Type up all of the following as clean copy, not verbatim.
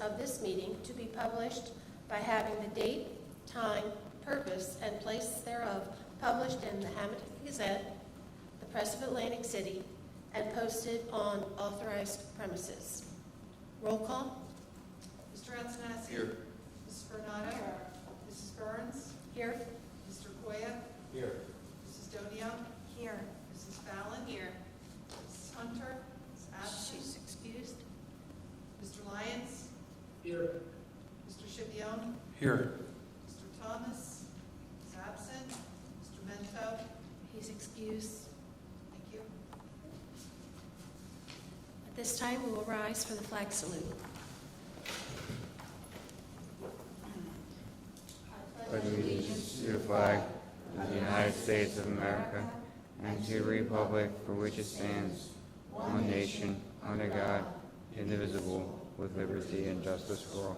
of this meeting to be published by having the date, time, purpose, and place thereof published in the Hammonton Gazette, the Press of Atlantic City, and posted on authorized premises. Roll call. Mr. Antonassi. Here. Mrs. Bernardo. Mrs. Burns. Here. Mr. Goya. Here. Mrs. Donio. Here. Mrs. Fallon. Here. Mrs. Hunter is absent. She's excused. Mr. Lyons. Here. Mr. Chipione. Here. Mr. Thomas is absent. Mr. Mento. He's excused. Thank you. At this time, we will rise for the flag salute. Pledge allegiance to the flag of the United States of America and to the republic for which it stands, one nation, under God, indivisible, with liberty and justice for all.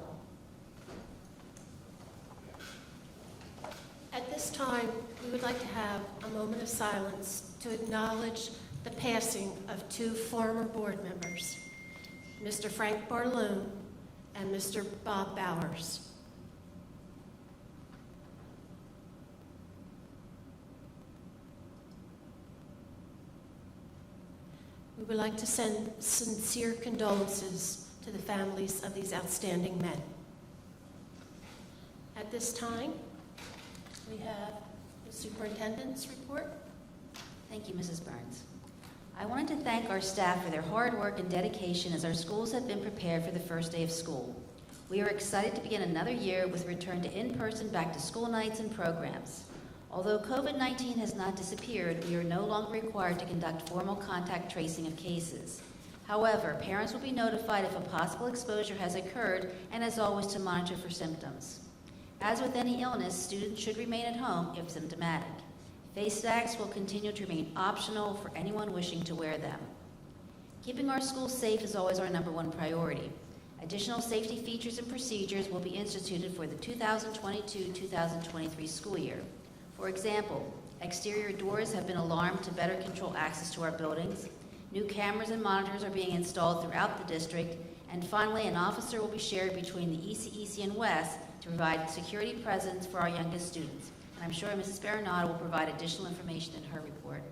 At this time, we would like to have a moment of silence to acknowledge the passing of two former board members, Mr. Frank Barloon and Mr. Bob Bowers. We would like to send sincere condolences to the families of these outstanding men. At this time, we have the superintendent's report. Thank you, Mrs. Burns. I wanted to thank our staff for their hard work and dedication as our schools have been prepared for the first day of school. We are excited to begin another year with return to in-person back-to-school nights and programs. Although COVID-19 has not disappeared, we are no longer required to conduct formal contact tracing of cases. However, parents will be notified if a possible exposure has occurred and, as always, to monitor for symptoms. As with any illness, students should remain at home if symptomatic. Face masks will continue to remain optional for anyone wishing to wear them. Keeping our schools safe is always our #1 priority. Additional safety features and procedures will be instituted for the 2022-2023 school year. For example, exterior doors have been alarmed to better control access to our buildings. New cameras and monitors are being installed throughout the district. And finally, an officer will be shared between the ECEC and West to provide security presence for our youngest students. And I'm sure Mrs. Baronato will provide additional information in her report.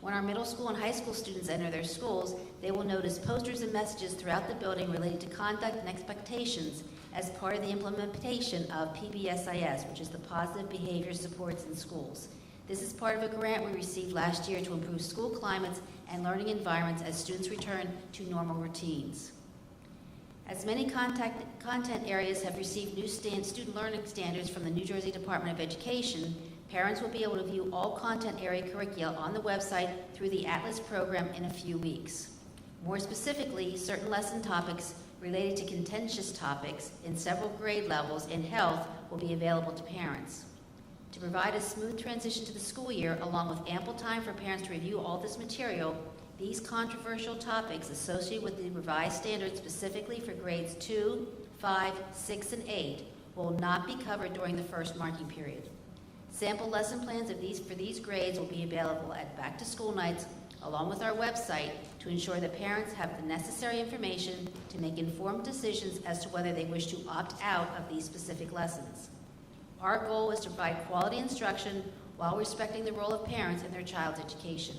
When our middle school and high school students enter their schools, they will notice posters and messages throughout the building related to conduct and expectations as part of the implementation of PBSIS, which is the Positive Behavior Supports in Schools. This is part of a grant we received last year to improve school climates and learning environments as students return to normal routines. As many content areas have received new student learning standards from the New Jersey Department of Education, parents will be able to view all content area curricula on the website through the Atlas program in a few weeks. More specifically, certain lesson topics related to contentious topics in several grade levels in health will be available to parents. To provide a smooth transition to the school year, along with ample time for parents to review all this material, these controversial topics associated with the revised standards specifically for grades 2, 5, 6, and 8 will not be covered during the first marking period. Sample lesson plans for these grades will be available at back-to-school nights along with our website to ensure that parents have the necessary information to make informed decisions as to whether they wish to opt out of these specific lessons. Our goal is to provide quality instruction while respecting the role of parents in their child's education.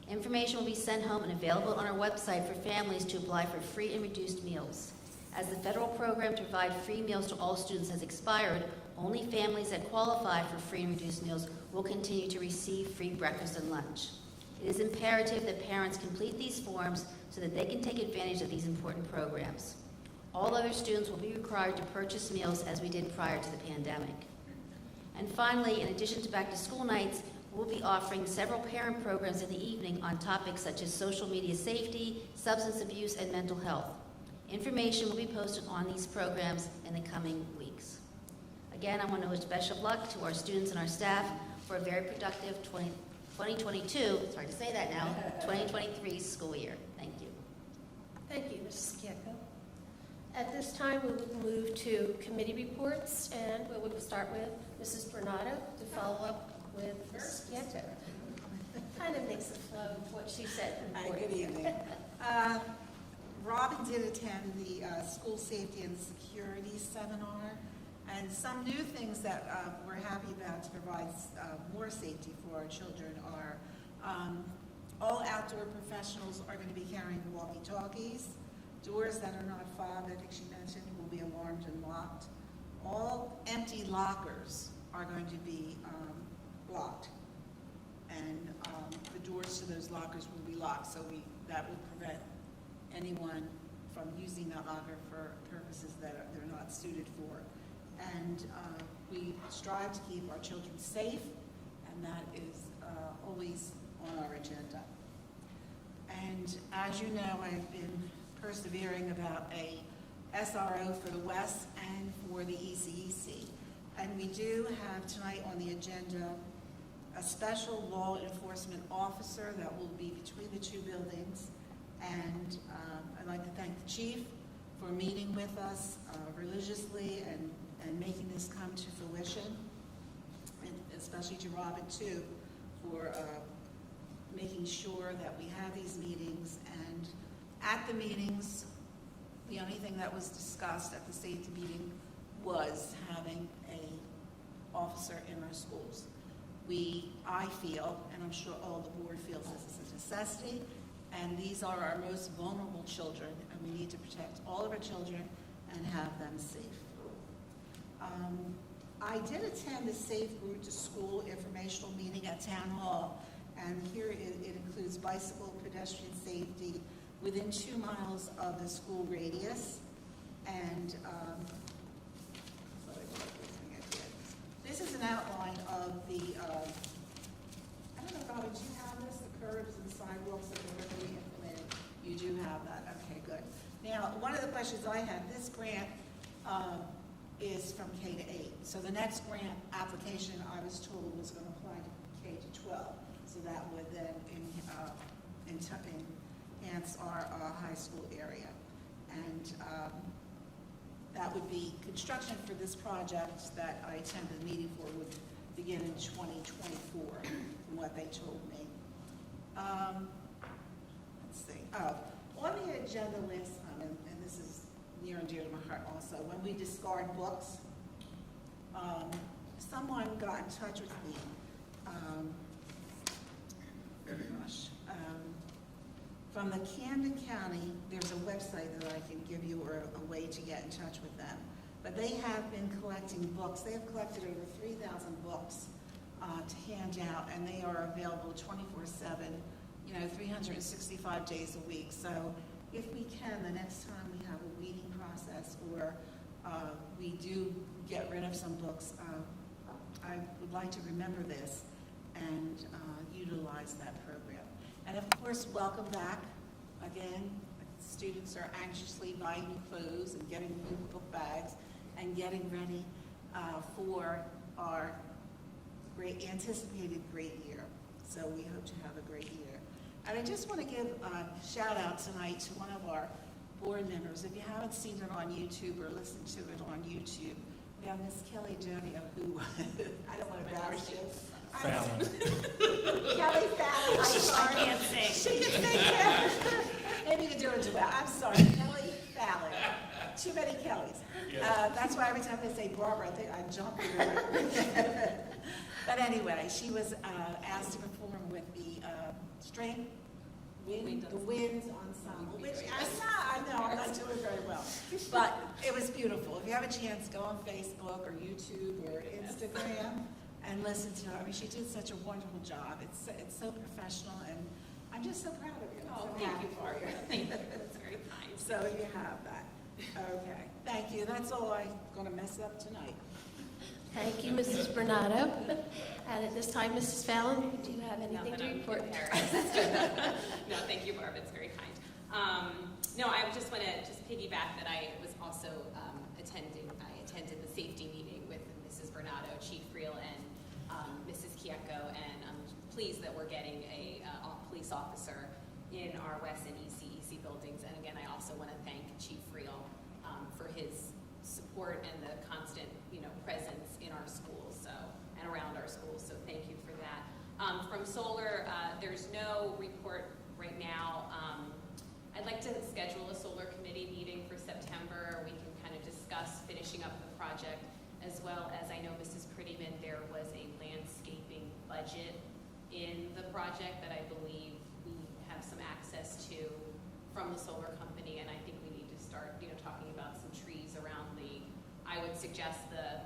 Information will be sent home and available on our website for families to apply for free and reduced meals. As the federal program to provide free meals to all students has expired, only families that qualify for free and reduced meals will continue to receive free breakfast and lunch. It is imperative that parents complete these forms so that they can take advantage of these important programs. All other students will be required to purchase meals as we did prior to the pandemic. And finally, in addition to back-to-school nights, we'll be offering several parent programs in the evening on topics such as social media safety, substance abuse, and mental health. Information will be posted on these programs in the coming weeks. Again, I want to wish special luck to our students and our staff for a very productive 2022, it's hard to say that now, 2023 school year. Thank you. Thank you, Mrs. Kieko. At this time, we will move to committee reports, and we will start with Mrs. Bernardo to follow up with Mrs. Kieko. Kind of makes it flow what she said. Hi, good evening. Robin did attend the school safety and security seminar, and some new things that we're happy about to provide more safety for our children are all outdoor professionals are going to be carrying walkie-talkies. Doors that are not fobbed, I think she mentioned, will be alarmed and locked. All empty lockers are going to be blocked, and the doors to those lockers will be locked, so that will prevent anyone from using that locker for purposes that they're not suited for. And we strive to keep our children safe, and that is always on our agenda. And as you know, I've been persevering about a SRO for the West and for the ECEC. And we do have tonight on the agenda a special law enforcement officer that will be between the two buildings. And I'd like to thank the chief for meeting with us religiously and making this come to fruition, and especially to Robin too, for making sure that we have these meetings. And at the meetings, the only thing that was discussed at the safety meeting was having a officer in our schools. I feel, and I'm sure all the board feels, this is a necessity, and these are our most vulnerable children, and we need to protect all of our children and have them safe. I did attend the Safe Route to School informational meeting at Town Hall, and here it includes bicycle pedestrian safety within 2 miles of the school radius. And this is an outline of the, I don't know, Robin, do you have this, the curbs and sidewalks that are going to be implemented? You do have that, okay, good. Now, one of the questions I had, this grant is from K to 8. So the next grant application, I was told, was going to apply to K to 12. So that would then enhance our high school area. And that would be construction for this project that I attended the meeting for would begin in 2024, from what they told me. Let's see. Oh, on the agenda list, and this is near and dear to my heart also, when we discard books, someone got in touch with me. From the Camden County, there's a website that I can give you or a way to get in touch with them. But they have been collecting books. They have collected over 3,000 books to hand out, and they are available 24/7, 365 days a week. So if we can, the next time we have a weeding process or we do get rid of some books, I would like to remember this and utilize that program. And of course, welcome back. Again, students are anxiously buying new clothes and getting new book bags and getting ready for our anticipated great year. So we hope to have a great year. And I just want to give a shout out tonight to one of our board members. If you haven't seen it on YouTube or listened to it on YouTube, we have Miss Kelly Donia, who, I don't want to embarrass you. Fallon. Kelly Fallon, I'm sorry. I can't sing. She can sing, yeah. Maybe you can do it as well. I'm sorry, Kelly Fallon. Too many Kellys. That's why every time they say Barbara, I think I jump in. But anyway, she was asked to perform with the the Winds Ensemble, which I know I'm not doing very well. But it was beautiful. If you have a chance, go on Facebook or YouTube or Instagram and listen to her. I mean, she did such a wonderful job. It's so professional, and I'm just so proud of you. Oh, thank you, Barbara. Thank you. That's very kind. So you have that. Okay. Thank you. That's all I'm going to mess up tonight. Thank you, Mrs. Bernardo. And at this time, Mrs. Fallon, do you have anything to report? No, thank you, Barb. It's very kind. No, I just want to piggyback that I was also I attended the safety meeting with Mrs. Bernardo, Chief Reel, and Mrs. Kieko, and I'm pleased that we're getting a police officer in our West and ECEC buildings. And again, I also want to thank Chief Reel for his support and the constant, presence in our schools, and around our schools. So thank you for that. From Solar, there's no report right now. I'd I'd like to schedule a solar committee meeting for September. We can kind of discuss finishing up the project, as well as, I know Mrs. Prettyman, there was a landscaping budget in the project that I believe we have some access to from the solar company, and I think we need to start, talking about some trees around I would suggest the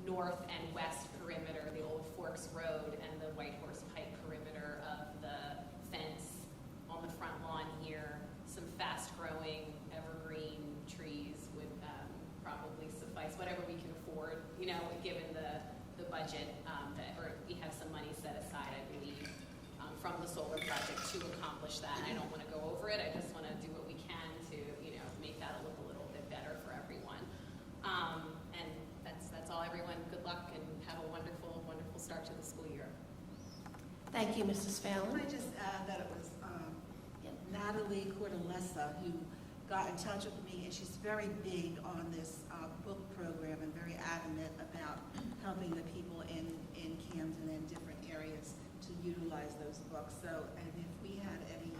north and west perimeter, the Old Forks Road and the White Horse Pike perimeter of the fence on the front lawn here. Some fast-growing evergreen trees would probably suffice, whatever we can afford, given the budget, or we have some money set aside, I believe, from the solar project to accomplish that. I don't want to go over it. I just want to do what we can to, make that look a little bit better for everyone. And that's all, everyone. Good luck and have a wonderful, wonderful start to the school year. Thank you, Mrs. Can Fallon. I just add that it was Natalie Cordalesa who got in touch with me, and she's very big on this book program and very adamant about helping the people in Camden and different areas to utilize those books. So, and if we had any,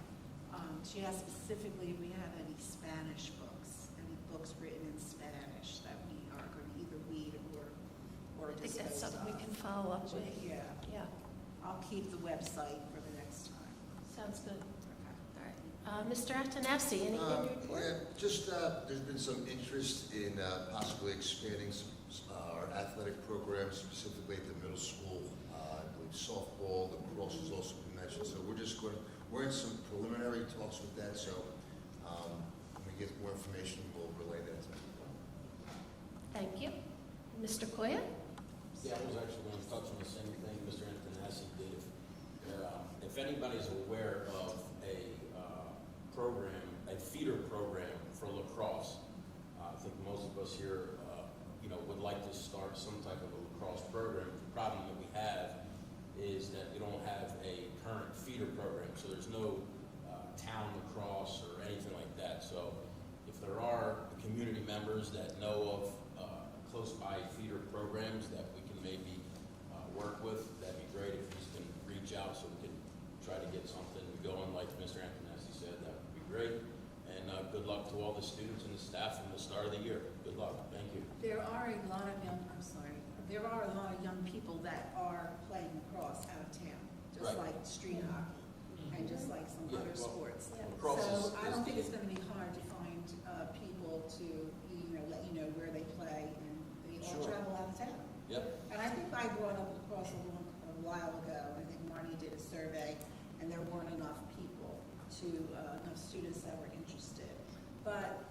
she asked specifically if we had any Spanish books, any books written in Spanish that we are going to either read or I think that's dispose something we of. can follow up with. Yeah, Yeah, I'll keep the website for the next time. sounds good. Okay. All right. Mr. Antonassi, anything to report? Yeah, just there's been some interest in possibly expanding our athletic programs, specifically at the middle school. I believe softball, lacrosse has also been mentioned. So we're in some preliminary talks with that. So when we get more information, we'll relay that to people. Thank you. Mr. Koya? Yeah, I was actually going to touch on the same thing Mr. Antonassi did. If anybody's aware of a program, a feeder program for lacrosse, I think most of us here, would like to start some type of a lacrosse program. The problem that we have is that we don't have a current feeder program, so there's no town lacrosse or anything like that. So if there are community members that know of close by feeder programs that we can maybe work with, that'd be great. If you can reach out so we can try to get something going, like Mr. Antonassi said, that would be great. And good luck to all the students and the staff from the start of the year. Good luck. Thank you. There are a lot of young people that are playing lacrosse out of town, just Right. like street hockey and just like some Yeah, other well, sports. lacrosse So I is don't think the- it's going to be hard to find people to, let you know where they play, and they all Sure. travel out of town. Yep. And I think I brought up lacrosse a while ago. I think Marnie did a survey, and there weren't enough people enough students that were interested. But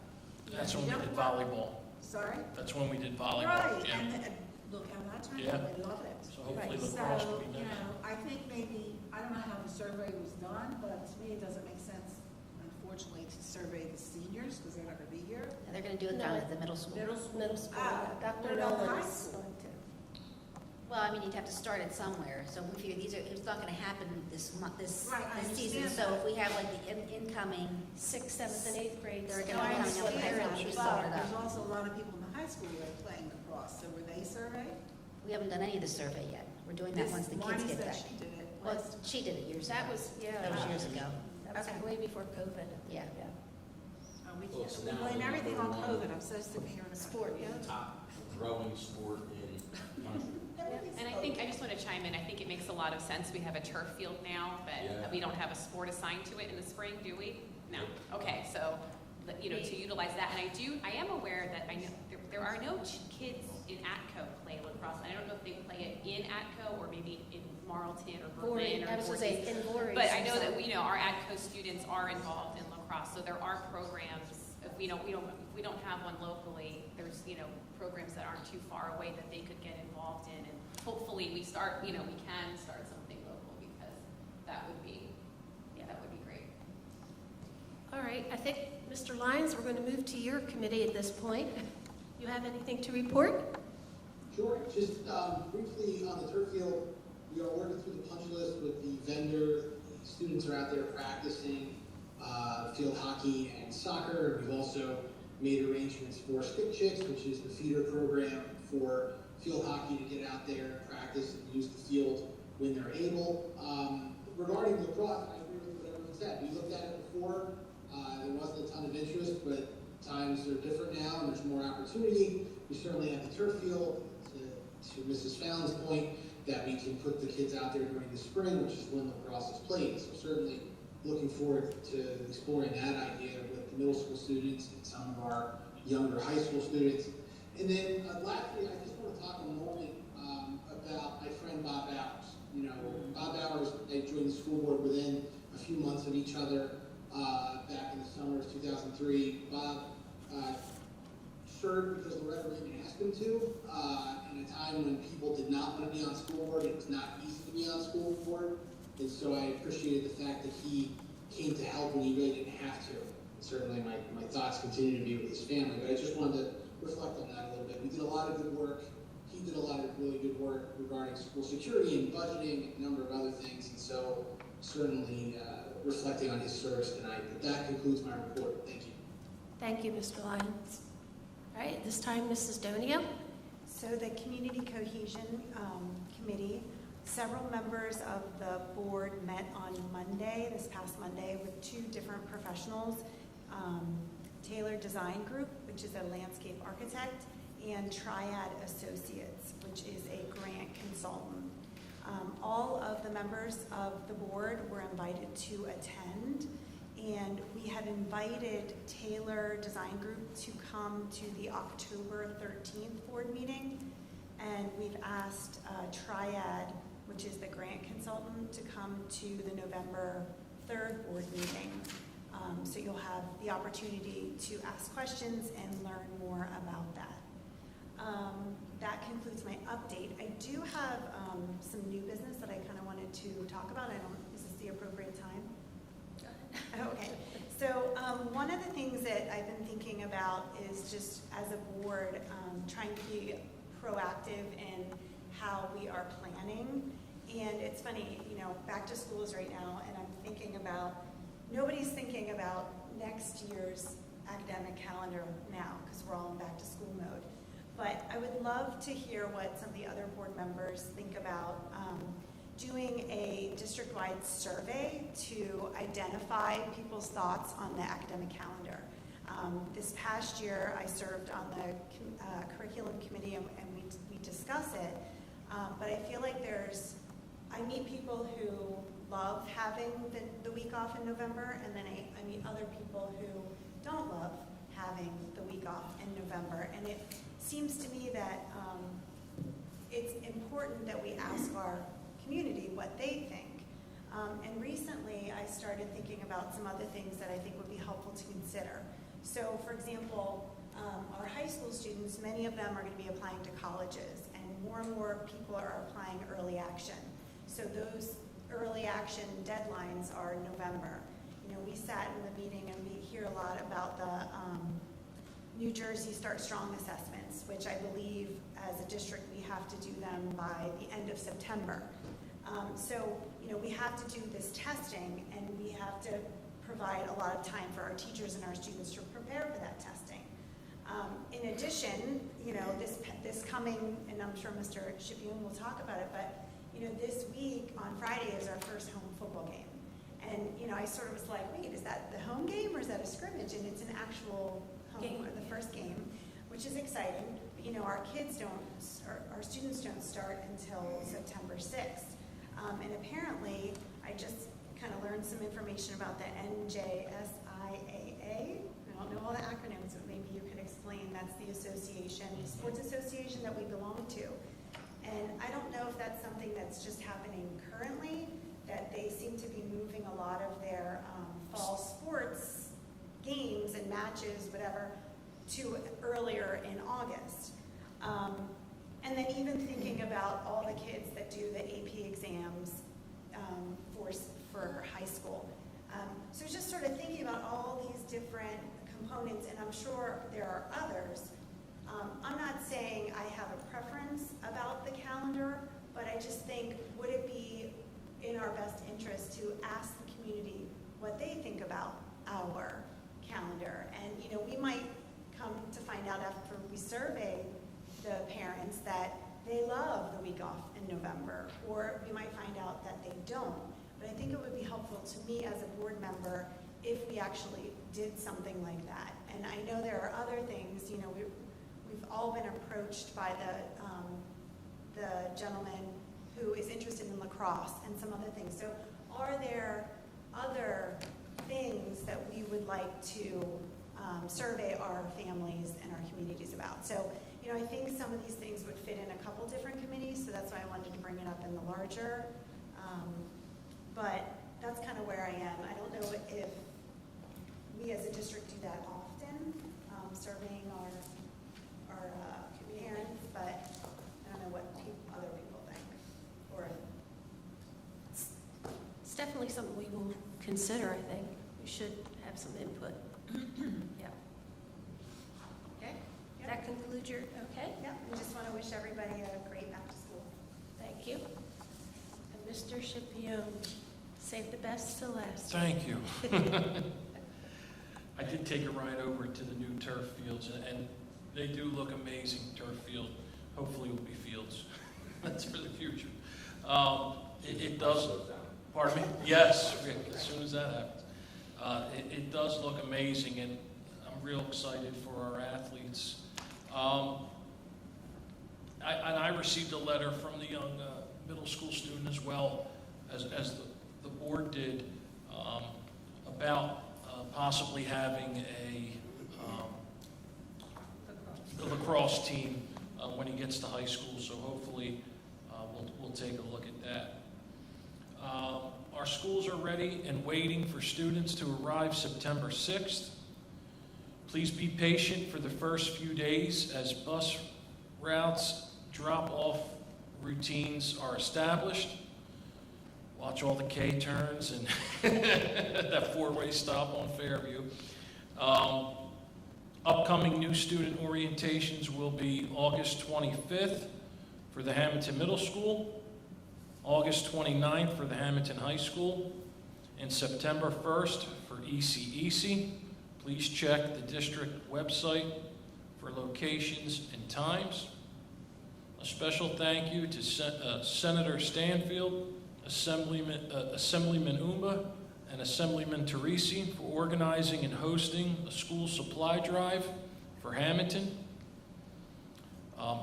That's you when we don't did want- volleyball. Sorry. That's when we did volleyball. Right, Yeah. and look how that turned Yeah. out, they love it. So hopefully Right, lacrosse so, will be next. I think maybe, I don't know how the survey was done, but to me, it doesn't make sense, unfortunately, to survey the seniors, because they're not gonna be here. And they're going to do it down at the middle school. Middle school. Middle school, Ah, Dr. what about Nolan high is school? going to. Well, I mean, you'd have to start it somewhere. So we figure it's not going to happen this Right, I season. understand So that. if we have like the incoming, 6th, 7th, and 8th grades. They're No, gonna I be coming up with understand, high school, we but start it there's up. also a lot of people in the high school that are playing lacrosse, so were they surveyed? We haven't done any of the survey yet. We're doing that once the kids Marnie get said back. she did it. Well, she did it years ago. That was, yeah. That was years ago. That was Okay. way before COVID. Yeah. We Well, it's can't, we now blame the everything on number one COVID, I'm so sick of hearing about Sport, it. yeah. Top growing sport in the country. And I think, I just want to chime in, I think it makes a lot of sense. We have a turf field now, Yeah. but we don't have a sport assigned to it in the spring, do we? No. Okay, so, to utilize that. And I am aware that I know there are no kids in ATCO play lacrosse. I don't know if they play it in ATCO or maybe in Marlton or Berlin or I was going to Voorhees. say, in Voorhees. But I know that our ATCO students are involved in lacrosse, so there are programs. If we don't have one locally, there's programs that aren't too far away that they could get involved in, and hopefully we can start something local, because that would be great. All right, I think, Mr. Lyons, we're going to move to your committee at this point. You have anything to report? Sure. Just briefly on the turf field, we are working through the punch list with the vendor. Students are out there practicing field hockey and soccer. We've also made arrangements for Stick Chicks, which is the feeder program for field hockey, to get out there and practice and use the field when they're able. Regarding lacrosse, I agree with what everyone said, we looked at it before, there wasn't a ton of interest, but times are different now and there's more opportunity. We certainly have the turf field, to Mrs. Fallon's point, that we can put the kids out there during the spring, which is when lacrosse is played. So certainly looking forward to exploring that idea with the middle school students and some of our younger high school students. And then lastly, I just want to talk a moment about my friend Bob Bowers. You know, Bob Bowers, they joined the school board within a few months of each other back in the summer of 2003. Bob served because Loretta Reagan asked him to, in a time when people did not want to be on school board. It was not easy to be on school board. And so I appreciated the fact that he came to help when he really didn't have to. And certainly my thoughts continue to be with his family, but I just wanted to reflect on that a little bit. We did a lot of good work. He did a lot of really good work regarding school security and budgeting and a number of other things. And so certainly reflecting on his service tonight. But that concludes my report. Thank you. Thank you, Mr. Lyons. All right, this time, Mrs. Donio. So the Community Cohesion Committee, several members of the board met on Monday, this past Monday, with two different professionals, Taylor Design Group, which is a landscape architect, and Triad Associates, which is a grant consultant. All of the members of the board were invited to attend, and we had invited Taylor Design Group to come to the October 13th board meeting, and we've asked Triad, which is the grant consultant, to come to the November 3rd board meeting. So you'll have the opportunity to ask questions and learn more about that. That concludes my update. I do have some new business that I kind of wanted to talk about. Is this the appropriate time? Okay, so one of the things that I've been thinking about is just as a board trying to be proactive in how we are planning. And it's funny, you know, back to school is right now, and I'm thinking about, nobody's thinking about next year's academic calendar now because we're all in back to school mode. But I would love to hear what some of the other board members think about doing a district-wide survey to identify people's thoughts on the academic calendar. This past year, I served on the curriculum committee, and we discuss it. But I feel like I meet people who love having the week off in November, and then I meet other people who don't love having the week off in November. And it seems to me that it's important that we ask our community what they think. And recently I started thinking about some other things that I think would be helpful to consider. So for example, our high school students, many of them are going to be applying to colleges, and more people are applying early action. So those early action deadlines are November. You know, we sat in the meeting and we hear a lot about the New Jersey Start Strong assessments, which I believe as a district we have to do them by the end of September. So, you know, we have to do this testing, and we have to provide a lot of time for our teachers and our students to prepare for that testing. In addition, you know, this coming, and I'm sure Mr. Shipion will talk about it, but, you know, this week on Friday is our first home football game. And, you know, I sort of was like, wait, is that the home game or is that a scrimmage? And it's an actual home game, or the first game, which is exciting. But, you know, our students don't start until September 6th. And apparently, I just kind of learned some information about the NJSIAA. I don't know all the acronyms, but maybe you could explain. That's the association, the sports association that we belong to. And I don't know if that's something that's just happening currently, that they seem to be moving a lot of their fall sports games and matches, whatever, to earlier in August. And then even thinking about all the kids that do the AP exams for high school. So just sort of thinking about all these different components, and I'm sure there are others. I'm not saying I have a preference about the calendar, but I just think, would it be in our best interest to ask the community what they think about our calendar? And, you know, we might come to find out after we survey the parents that they love the week off in November, or we might find out that they don't. But I think it would be helpful to me as a board member if we actually did something like that. And I know there are other things, you know, we've all been approached by the gentleman who is interested in lacrosse and some other things. So are there other things that we would like to survey our families and our communities about? So, you know, I think some of these things would fit in a couple different committees, so that's why I wanted to bring it up in the larger. But that's kind of where I am. I don't know if we as a district do that often, surveying our parents, but I don't know what other people think. Or It's definitely something we will consider, I think. We should have some input. Yeah. Okay? That concludes your, okay? yeah, we just want to wish everybody a great back to school. Thank you. And Mr. Scipione, save the best to last. Thank you. I did take a ride over to the new turf fields, and they do look amazing, turf field. Hopefully it will be fields. That's for the future. It does, pardon me? Yes, as soon as that happens. It does look amazing, and I'm real excited for our athletes. I received a letter from the young middle school student as well as the board did about possibly having a lacrosse team when he gets to high school. So hopefully we'll take a look at that. Our schools are ready and waiting for students to arrive September 6th. Please be patient for the first few days as bus routes, drop-off routines are established. Watch all the K-turns and that four-way stop on Fairview. Upcoming new student orientations will be August 25th for the Hammonton Middle School, August 29th for the Hammonton High School, and September 1st for ECEC. Please check the district website for locations and times. A special thank you to Senator Stanfield, Assemblyman Umba, and Assemblyman Teresi for organizing and hosting a school supply drive for Hammonton.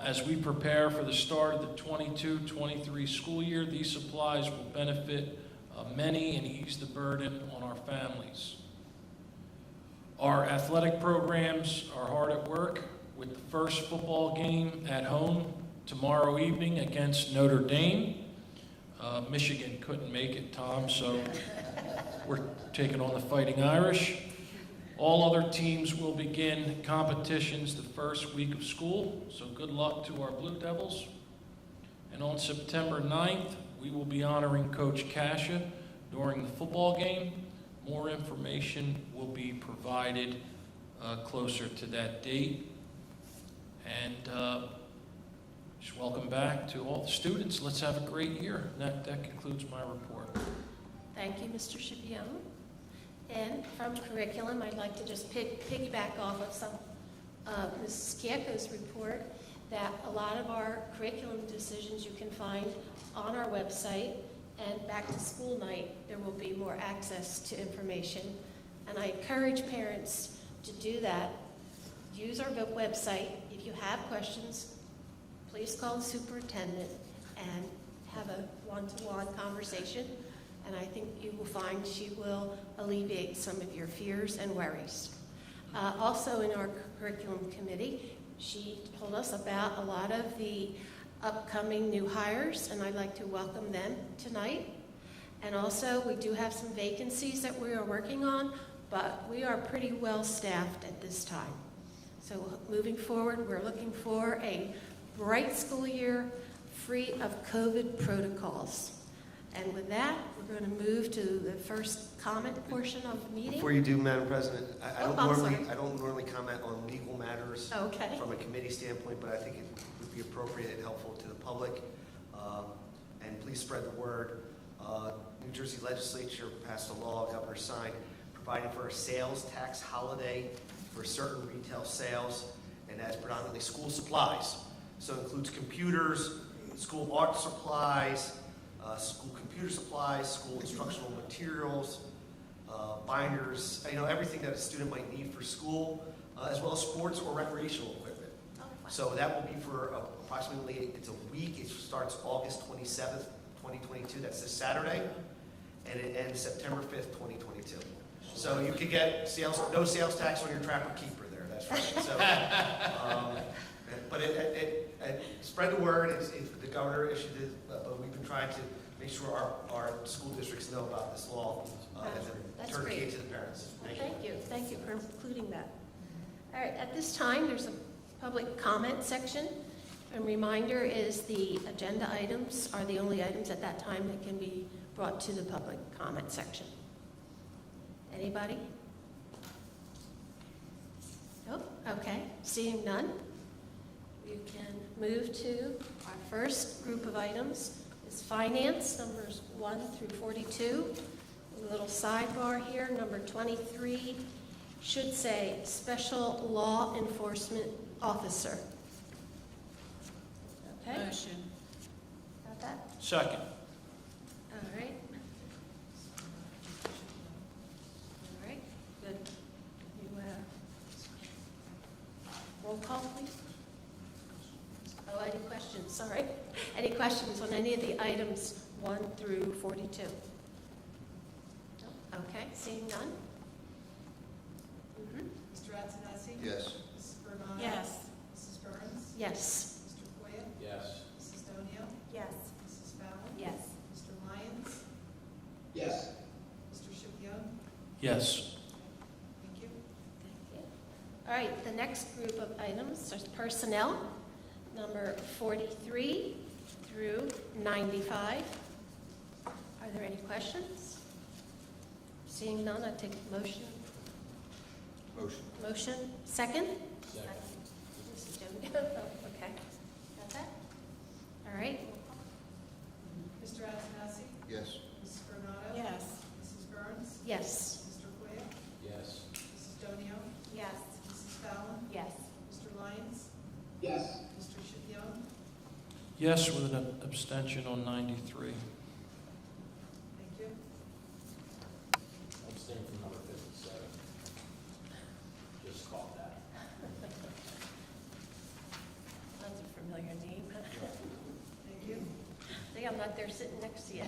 As we prepare for the start of the 22-23 school year, these supplies will benefit many and ease the burden on our families. Our athletic programs are hard at work with the first football game at home tomorrow evening against Notre Dame. Michigan couldn't make it, Tom, so we're taking on the Fighting Irish. All other teams will begin competitions the first week of school, so good luck to our Blue Devils. And on September 9th, we will be honoring Coach Kasha during the football game. More information will be provided closer to that date. And just welcome back to all the students. Let's have a great year. That concludes my report. Thank you, Mr. Scipione. And from curriculum, I'd like to just piggyback off of some of Mrs. Kiecko's report that a lot of our curriculum decisions you can find on our website, and back to school night, there will be more access to information. And I encourage parents to do that. Use our website. If you have questions, please call the superintendent and have a one-to-one conversation. And I think you will find she will alleviate some of your fears and worries. Also in our curriculum committee, she told us about a lot of the upcoming new hires, and I'd like to welcome them tonight. And also, we do have some vacancies that we are working on, but we are pretty well staffed at this time. So moving forward, we're looking for a bright school year free of COVID protocols. And with that, we're going to move to the first comment portion of the meeting. Before you do, Madam President, I don't normally comment on legal matters Okay. from a committee standpoint, but I think it would be appropriate and helpful to the public. And please spread the word. New Jersey Legislature passed a law, Governor signed, providing for a sales tax holiday for certain retail sales, and that's predominantly school supplies. So it includes computers, school art supplies, school computer supplies, school instructional materials, binders, everything that a student might need for school, as well as sports or recreational equipment. So that will be for approximately, it's a week. It starts August 27th, 2022. That's this Saturday. And it ends September 5th, 2022. So you could get no sales tax on your trapper keeper there. That's right. So, but spread the word. The governor issued it, but we've been trying to make sure our school districts know about this law and then That's turnkey great. to the parents. Thank you for including that. All right, at this time, there's a public comment section. A reminder is the agenda items are the only items at that time that can be brought to the public comment section. Anybody? Nope, okay, seeing none. We can move to our first group of items. Is finance, numbers 1 through 42. A little sidebar here, number 23 should say Special Law Enforcement Officer. Okay? Motion. Got that? Second. All right. All right, good. You, roll call, please. Oh, any questions? Sorry. Any questions on any of the items 1 through 42? No? Okay, seeing none? Mr. Antonelli? Yes. Mrs. Bernado? Yes. Mrs. Burns? Yes. Mr. Koya? Yes. Mrs. Donio? Yes. Mrs. Fallon? Yes. Mr. Lyons? Yes. Mr. Schipion? Yes. Thank you. Thank you. All right, the next group of items is personnel, number 43 through 95. Are there any questions? Seeing none, I take a motion. Motion. Motion, second? Second. Mrs. Jones. Okay. Got that? All right. Mr. Antonelli? Yes. Mrs. Bernado? Yes. Mrs. Burns? Yes. Mr. Koya? Yes. Mrs. Donio? Yes. Mrs. Fallon? Yes. Mr. Lyons? Yes. Mr. Schipion? Yes, with an abstention on 93. Thank you. Abstain from number 57. Just caught that. That's a familiar name. Thank you. I think I'm not there sitting next to you.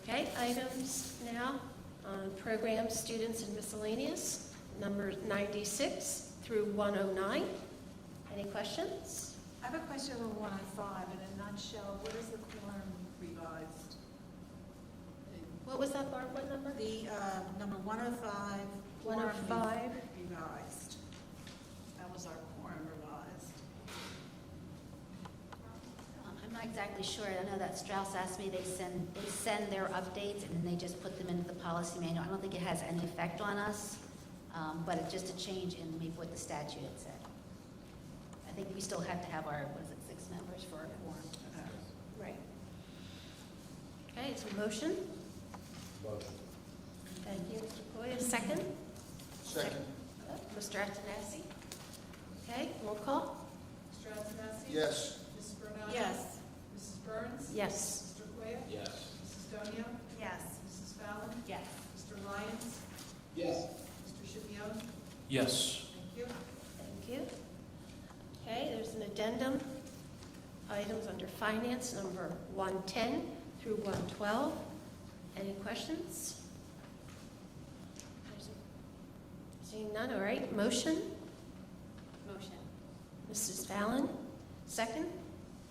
Okay, items now on programs, students, and miscellaneous, numbers 96 through 109. Any questions? I have a question on 105. In a nutshell, what is the quorum revised? What was that, Barb? What number? The number 105. quorum 105. Revised. That was our quorum revised. I'm not exactly sure. I know that Strauss asked me, they send their updates and they just put them into the policy manual. I don't think it has any effect on us, but it's just a change in maybe what the statute had said. I think we still have to have our, 6 members for a quorum. Right. Okay, it's a motion. Motion. Thank you, Mr. Coy. A second? Second. Mr. Antonelli. Okay, roll call? Mr. Antonelli? Yes. Mrs. Bernado? Yes. Mrs. Burns? Yes. Mr. Koya? Yes. Mrs. Donio? Yes. Mrs. Fallon? Yes. Mr. Lyons? Yes. Mr. Schipion? Yes. Thank you. Thank you. Okay, there's an addendum. Items under finance, number 110 through 112. Any questions? Seeing none, all right. Motion? Motion. Mrs. Fallon, second.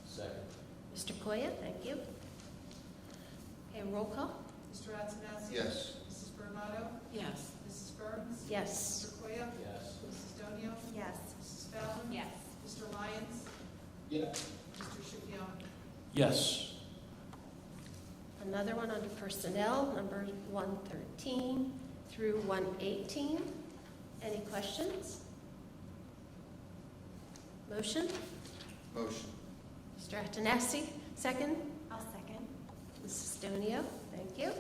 Second. Mr. Koya, thank you. Okay, roll call? Mr. Antonelli? Yes. Mrs. Bernado? Yes. Mrs. Burns? Yes. Mr. Koya? Yes. Mrs. Donio? Yes. Mrs. Fallon? Yes. Mr. Lyons? Yes. Mr. Schipion? Yes. Another one under personnel, numbers 113 through 118. Any questions? Motion? Motion. Mr. Antonelli, second. I'll second. Mrs. Donio, thank you.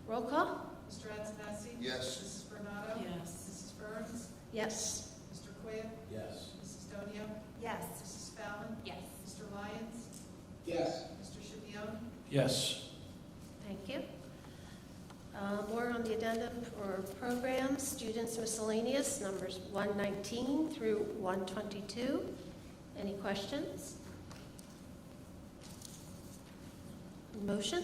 Roll call? Mr. Antonelli? Yes. Mrs. Bernado? Yes. Mrs. Burns? Yes. Mr. Koya? Yes. Mrs. Donio? Yes. Mrs. Fallon? Yes. Mr. Lyons? Yes. Mr. Schipione? Yes. Thank you. More on the addendum for programs, students miscellaneous, numbers 119 through 122. Any questions? Motion?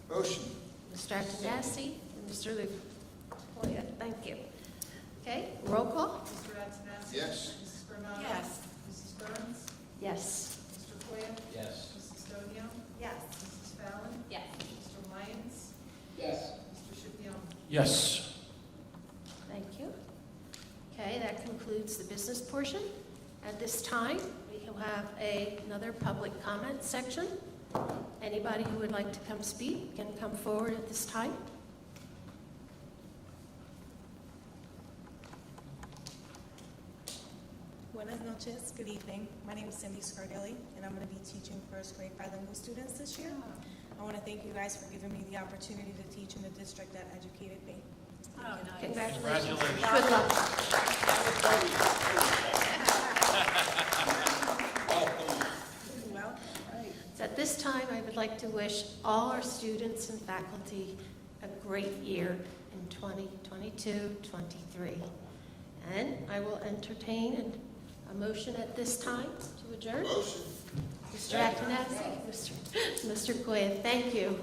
Motion. Mr. Antonassi and Mr. Luke. Thank you. Okay, roll call? Mr. Antonassi? Yes. Mrs. Bernado? Yes. Mrs. Burns? Yes. Mr. Koya? Yes. Mrs. Stonio? Yes. Mrs. Fallon? Yes. Mr. Lyons? Yes. Mr. Schipione? Yes. Thank you. Okay, that concludes the business portion. At this time, we will have another public comment section. Anybody who would like to come speak can come forward at this time. Buenas noches, good evening. My name is Cindy Scardelli, and I'm going to be teaching first grade bilingual students this year. I want to thank you guys for giving me the opportunity to teach in the district that educated me. Congratulations. Congratulations. Good luck. Well, right. So at this time, I would like to wish all our students and faculty a great year in 2022-23. And I will entertain a motion at this time to adjourn. Motion. Mr. Akinasi, Mr. Koya, thank you.